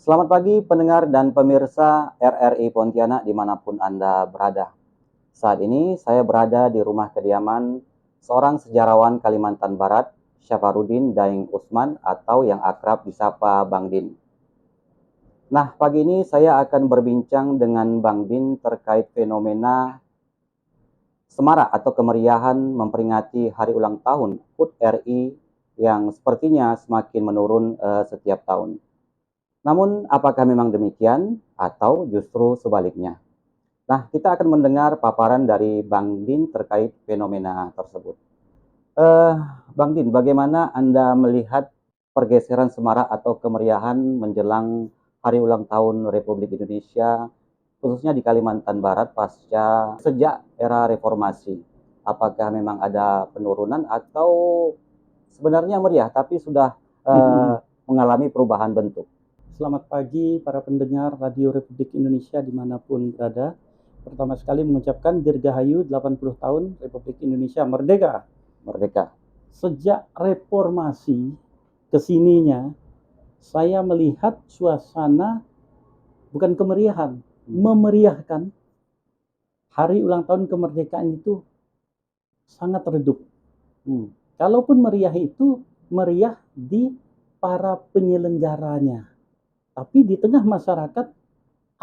Selamat pagi pendengar dan pemirsa RRI Pontianak dimanapun Anda berada. Saat ini saya berada di rumah kediaman seorang sejarawan Kalimantan Barat, Syafarudin Daeng Usman atau yang akrab disapa Bang Din. Nah, pagi ini saya akan berbincang dengan Bang Din terkait fenomena semarak atau kemeriahan memperingati hari ulang tahun HUT RI yang sepertinya semakin menurun setiap tahun. Namun, apakah memang demikian atau justru sebaliknya? Nah, kita akan mendengar paparan dari Bang Din terkait fenomena tersebut. Eh, Bang Din, bagaimana Anda melihat pergeseran semarak atau kemeriahan menjelang hari ulang tahun Republik Indonesia, khususnya di Kalimantan Barat pasca sejak era reformasi? Apakah memang ada penurunan atau sebenarnya meriah tapi sudah mengalami perubahan bentuk? Selamat pagi para pendengar Radio Republik Indonesia dimanapun berada. Pertama sekali mengucapkan Dirgahayu 80 tahun Republik Indonesia Merdeka. Merdeka. Sejak reformasi kesininya, saya melihat suasana bukan kemeriahan, memeriahkan. Hari ulang tahun kemerdekaan itu sangat redup. Kalaupun meriah itu meriah di para penyelenggaranya. Tapi di tengah masyarakat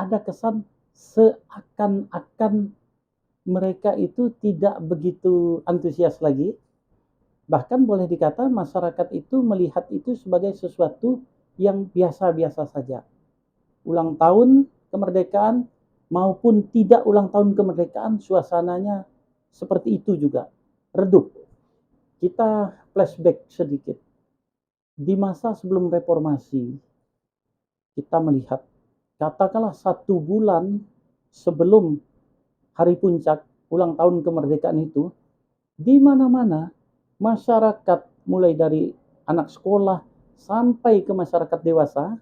ada kesan seakan-akan mereka itu tidak begitu antusias lagi. Bahkan boleh dikata masyarakat itu melihat itu sebagai sesuatu yang biasa-biasa saja. Ulang tahun kemerdekaan maupun tidak ulang tahun kemerdekaan, suasananya seperti itu juga, redup. Kita flashback sedikit. Di masa sebelum reformasi, kita melihat katakanlah 1 bulan sebelum hari puncak ulang tahun kemerdekaan itu, di mana-mana masyarakat mulai dari anak sekolah sampai ke masyarakat dewasa,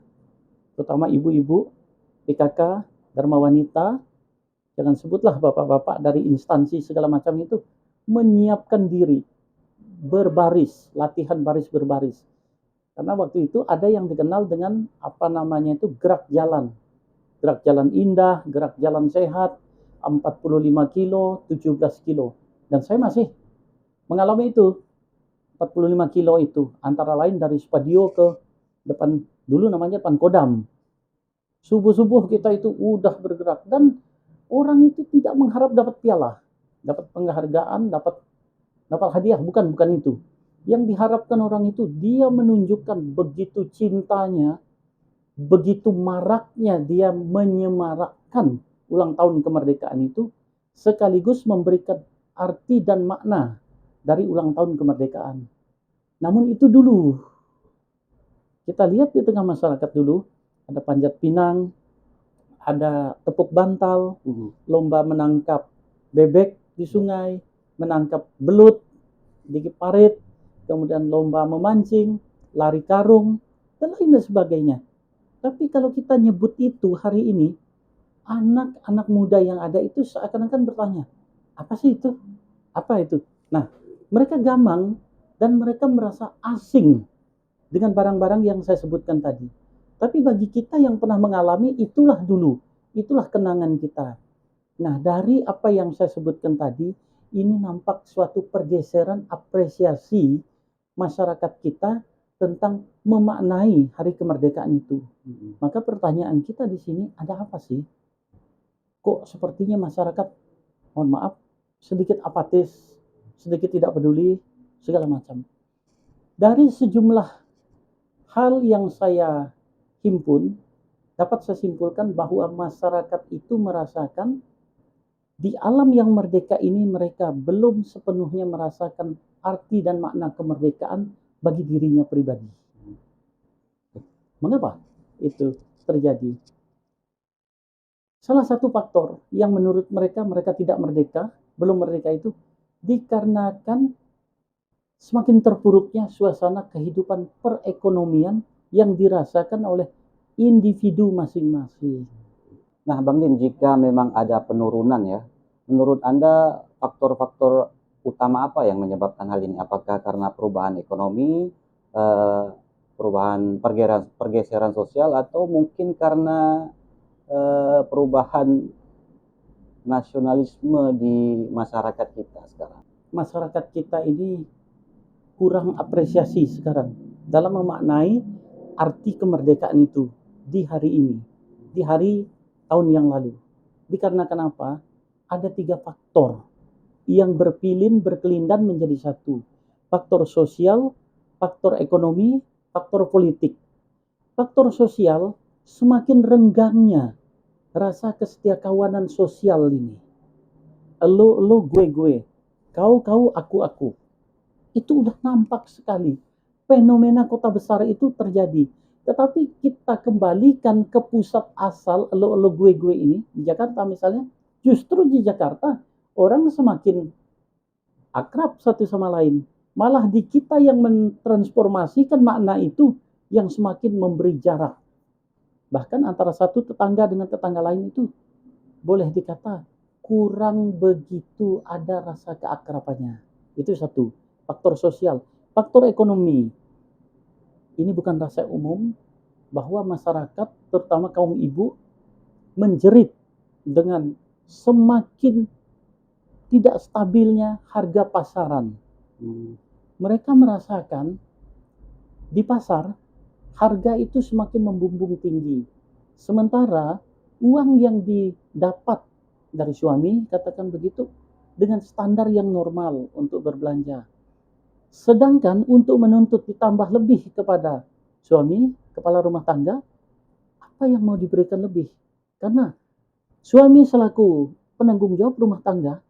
terutama ibu-ibu, PKK, Dharma Wanita, jangan sebutlah bapak-bapak dari instansi segala macam itu, menyiapkan diri, berbaris, latihan baris berbaris. Karena waktu itu ada yang dikenal dengan gerak jalan. Gerak jalan indah, gerak jalan sehat, 45 kilo, 17 kilo. Dan saya masih mengalami itu, 45 kilo itu. Antara lain dari Spadio ke depan, dulu namanya depan Kodam. Subuh-subuh kita itu udah bergerak. Dan orang itu tidak mengharap dapat piala, dapat penghargaan, dapat hadiah. Bukan itu. Yang diharapkan orang itu, dia menunjukkan begitu cintanya, begitu maraknya dia menyemarakkan ulang tahun kemerdekaan itu, sekaligus memberikan arti dan makna dari ulang tahun kemerdekaan. Namun itu dulu. Kita lihat di tengah masyarakat dulu, ada panjat pinang, ada tepuk bantal, lomba menangkap bebek di sungai, menangkap belut di parit, kemudian lomba memancing, lari karung, dan lain sebagainya. Tapi kalau kita nyebut itu hari ini, anak-anak muda yang ada itu seakan-akan bertanya, apa sih itu? Apa itu? Nah, mereka gamang dan mereka merasa asing dengan barang-barang yang saya sebutkan tadi. Tapi bagi kita yang pernah mengalami, itulah dulu, itulah kenangan kita. Nah, dari apa yang saya sebutkan tadi, ini nampak suatu pergeseran apresiasi masyarakat kita tentang memaknai hari kemerdekaan itu. Maka pertanyaan kita di sini, ada apa sih? Kok sepertinya masyarakat, mohon maaf, sedikit apatis, sedikit tidak peduli, segala macam. Dari sejumlah hal yang saya himpun, dapat saya simpulkan bahwa masyarakat itu merasakan di alam yang merdeka ini mereka belum sepenuhnya merasakan arti dan makna kemerdekaan bagi dirinya pribadi. Mengapa itu terjadi? Salah satu faktor yang menurut mereka tidak merdeka, belum merdeka itu dikarenakan semakin terpuruknya suasana kehidupan perekonomian yang dirasakan oleh individu masing-masing. Nah, Bang Din, jika memang ada penurunan ya, menurut Anda faktor-faktor utama apa yang menyebabkan hal ini? Apakah karena perubahan ekonomi, perubahan pergeseran sosial atau mungkin karena perubahan nasionalisme di masyarakat kita sekarang? Masyarakat kita ini kurang apresiasi sekarang dalam memaknai arti kemerdekaan itu di hari ini, di hari tahun yang lalu. Dikarenakan apa? Ada 3 faktor yang berkelindan menjadi satu. Faktor sosial, faktor ekonomi, faktor politik. Faktor sosial, semakin renggangnya rasa kesetiakawanan sosial ini. Lo, gue. Kau, aku. Itu udah nampak sekali. Fenomena kota besar itu terjadi. Tetapi kita kembalikan ke pusat asal lo, gue ini, di Jakarta misalnya, justru di Jakarta orang semakin akrab satu sama lain. Malah di kita yang mentransformasikan makna itu yang semakin memberi jarak. Bahkan antara satu tetangga dengan tetangga lain itu boleh dikata kurang begitu ada rasa keakrabannya. Itu satu, faktor sosial. Faktor ekonomi, ini bukan rahasia umum bahwa masyarakat, terutama kaum ibu, menjerit dengan semakin tidak stabilnya harga pasaran. Mereka merasakan di pasar harga itu semakin membumbung tinggi. Sementara uang yang didapat dari suami, katakan begitu, dengan standar yang normal untuk berbelanja. Sedangkan untuk menuntut ditambah lebih kepada suami, kepala rumah tangga, apa yang mau diberikan lebih? Karena suami selaku penanggung jawab rumah tangga,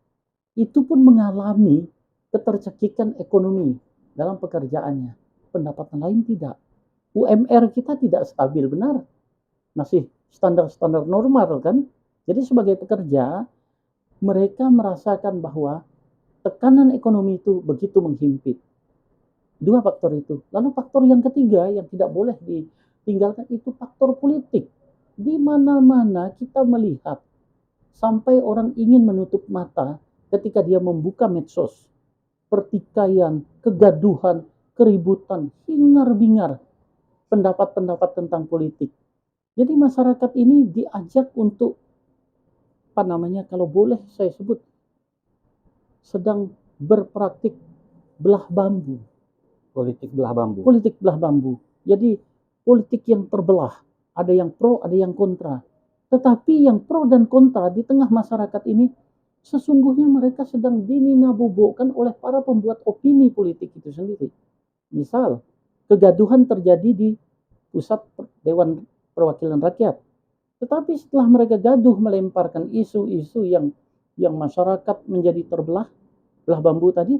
itu pun mengalami ketercekikan ekonomi dalam pekerjaannya. Pendapatan lain tidak. UMR kita tidak stabil, benar. Masih standar-standar normal kan? Jadi sebagai pekerja, mereka merasakan bahwa tekanan ekonomi itu begitu menghimpit. 2 faktor itu. Lalu faktor yang ketiga yang tidak boleh ditinggalkan itu faktor politik. Di mana-mana kita melihat sampai orang ingin menutup mata ketika dia membuka medsos. Pertikaian, kegaduhan, keributan, hingar-bingar pendapat-pendapat tentang politik. Jadi masyarakat ini diajak untuk kalau boleh saya sebut sedang berpraktik belah bambu. Politik belah bambu. Politik belah bambu. Jadi politik yang terbelah. Ada yang pro, ada yang kontra. Tetapi yang pro dan kontra di tengah masyarakat ini, sesungguhnya mereka sedang dininabobokkan oleh para pembuat opini politik itu sendiri. Misal, kegaduhan terjadi di pusat Dewan Perwakilan Rakyat. Tetapi setelah mereka gaduh melemparkan isu-isu yang masyarakat menjadi terbelah, belah bambu tadi,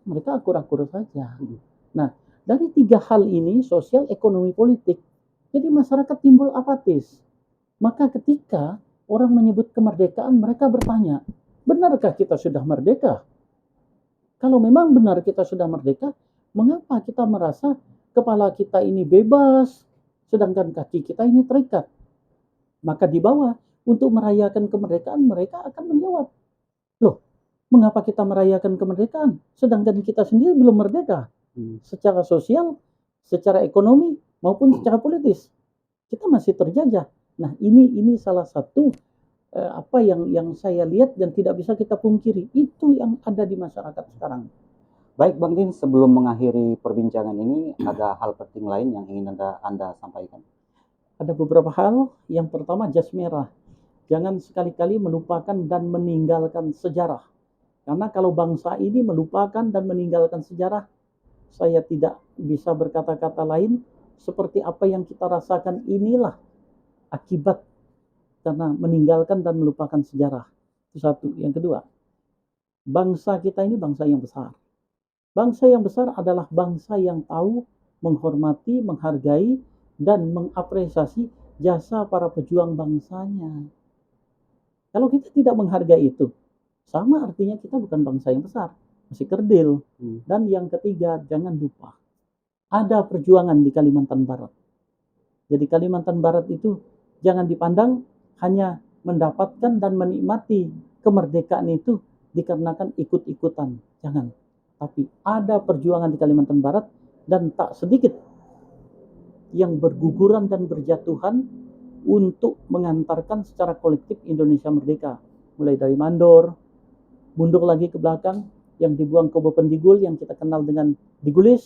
mereka akur-akur saja. Nah, dari 3 hal ini, sosial, ekonomi, politik, jadi masyarakat timbul apatis. Maka ketika orang menyebut kemerdekaan, mereka bertanya, benarkah kita sudah merdeka? Kalau memang benar kita sudah merdeka, mengapa kita merasa kepala kita ini bebas, sedangkan kaki kita ini terikat? Maka di bawah, untuk merayakan kemerdekaan, mereka akan menjawab, loh, mengapa kita merayakan kemerdekaan, sedangkan kita sendiri belum merdeka? Secara sosial, secara ekonomi, maupun secara politis. Kita masih terjajah. Nah, ini salah satu apa yang saya lihat dan tidak bisa kita pungkiri. Itu yang ada di masyarakat sekarang. Baik Bang Din, sebelum mengakhiri perbincangan ini, ada hal penting lain yang ingin Anda sampaikan? Ada beberapa hal. Yang pertama, jas merah. Jangan sekali-kali melupakan dan meninggalkan sejarah. Karena kalau bangsa ini melupakan dan meninggalkan sejarah, saya tidak bisa berkata-kata lain seperti apa yang kita rasakan inilah akibat karena meninggalkan dan melupakan sejarah. Itu satu. Yang kedua, bangsa kita ini bangsa yang besar. Bangsa yang besar adalah bangsa yang tahu menghormati, menghargai, dan mengapresiasi jasa para pejuang bangsanya. Kalau kita tidak menghargai itu, sama artinya kita bukan bangsa yang besar. Masih kerdil. Dan yang ketiga, jangan lupa ada perjuangan di Kalimantan Barat. Jadi Kalimantan Barat itu jangan dipandang hanya mendapatkan dan menikmati kemerdekaan itu dikarenakan ikut-ikutan. Jangan. Tapi ada perjuangan di Kalimantan Barat dan tak sedikit yang berguguran dan berjatuhan untuk mengantarkan secara kolektif Indonesia merdeka. Mulai dari Mandor, mundur lagi ke belakang, yang dibuang ke Bopendigul yang kita kenal dengan Digulis.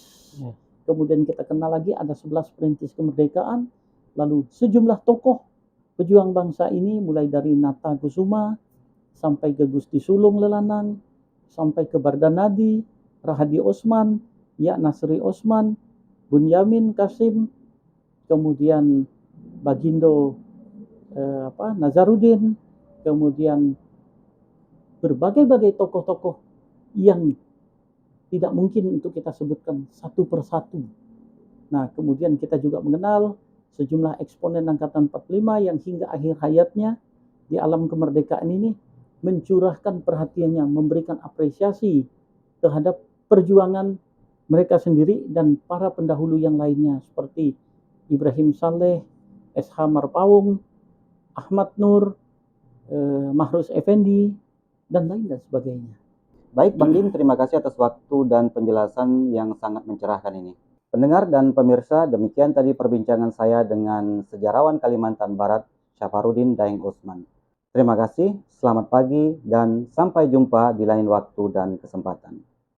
Kemudian kita kenal lagi ada 11 perintis kemerdekaan, lalu sejumlah tokoh pejuang bangsa ini mulai dari Nata Kusuma sampai ke Gusti Sulung Lelanang, sampai ke Bardanadi, Rahadi Osman, Ya Nasri Osman, Bunyamin Kasim, kemudian Bagindo Nazarudin, kemudian berbagai-bagai tokoh-tokoh yang tidak mungkin untuk kita sebutkan satu persatu. Nah, kemudian kita juga mengenal sejumlah eksponen Angkatan 45 yang hingga akhir hayatnya di alam kemerdekaan ini mencurahkan perhatiannya, memberikan apresiasi terhadap perjuangan mereka sendiri dan para pendahulu yang lainnya seperti Ibrahim Saleh, SH Marpawung, Ahmad Nur, Mahrus Effendi, dan lain dan sebagainya. Baik Bang Dim, terima kasih atas waktu dan penjelasan yang sangat mencerahkan ini. Pendengar dan pemirsa, demikian tadi perbincangan saya dengan sejarawan Kalimantan Barat, Syafarudin Daeng Usman. Terima kasih, selamat pagi, dan sampai jumpa di lain waktu dan kesempatan.